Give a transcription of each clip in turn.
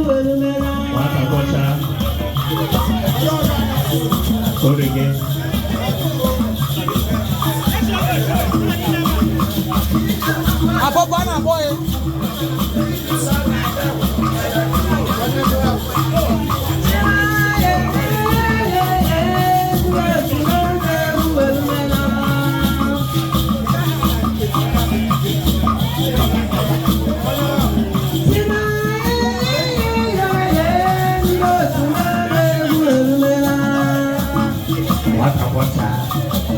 Waka Bocha. Orege. Abobana boy. Waka Bocha.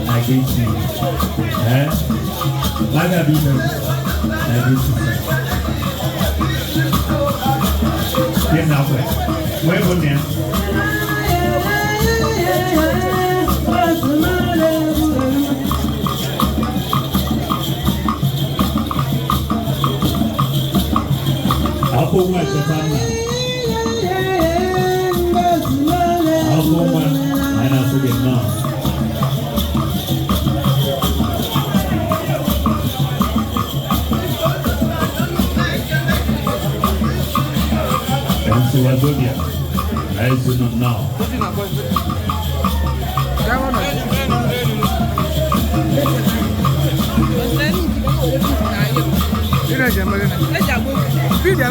I get you. Eh? Laga Bino. I get you. Get now, where go there? Apple one, Shatana. Apple one, and I forget now. Wazobia, I do not know. Video